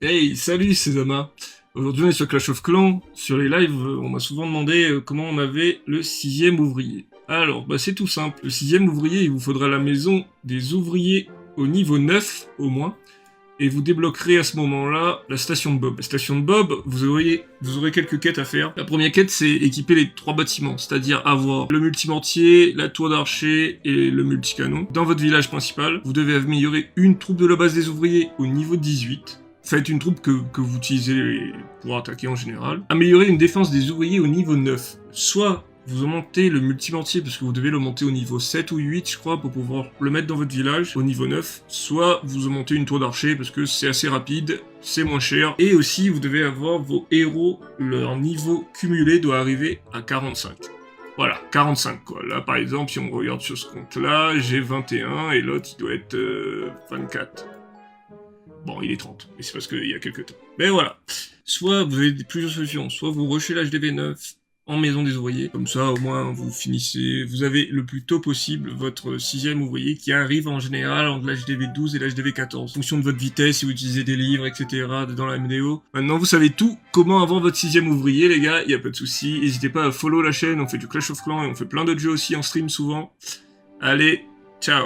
Hey, salut, c'est Zama. Aujourd'hui, on est sur Clash of Clans. Sur les lives, on m'a souvent demandé comment on avait le sixième ouvrier. Alors, c'est tout simple. Le sixième ouvrier, il vous faudra la maison des ouvriers au niveau 9, au moins. Et vous débloquerez à ce moment-là la station de Bob. La station de Bob, vous aurez quelques quêtes à faire. La première quête, c'est équiper les 3 bâtiments, c'est-à-dire avoir le multimortier, la tour d'archer et le multicanon. Dans votre village principal, vous devez améliorer une troupe de la base des ouvriers au niveau 18. Faites une troupe que vous utilisez pour attaquer en général. Améliorez une défense des ouvriers au niveau 9. Soit vous montez le multimortier parce que vous devez le monter au niveau 7 ou 8 je crois pour pouvoir le mettre dans votre village au niveau 9. Soit vous montez une tour d'archer parce que c'est assez rapide, c'est moins cher. Et aussi vous devez avoir vos héros, leur niveau cumulé doit arriver à 45. Voilà, 45 quoi. Là par exemple si on regarde sur ce compte là, j'ai 21 et l'autre il doit être 24. Bon, il est 30, mais c'est parce qu'il y a quelques temps. Mais voilà. Soit vous avez plusieurs solutions, soit vous rushez l'HDV 9 en maison des ouvriers, comme ça au moins vous finissez, vous avez le plus tôt possible votre sixième ouvrier qui arrive en général entre l'HDV 12 et l'HDV 14, en fonction de votre vitesse, si vous utilisez des livres, etc. dans la MDO. Maintenant vous savez tout, comment avoir votre sixième ouvrier les gars, il n'y a pas de souci. N'hésitez pas à follow la chaîne, on fait du Clash of Clans et on fait plein d'autres jeux aussi en stream souvent. Allez, ciao.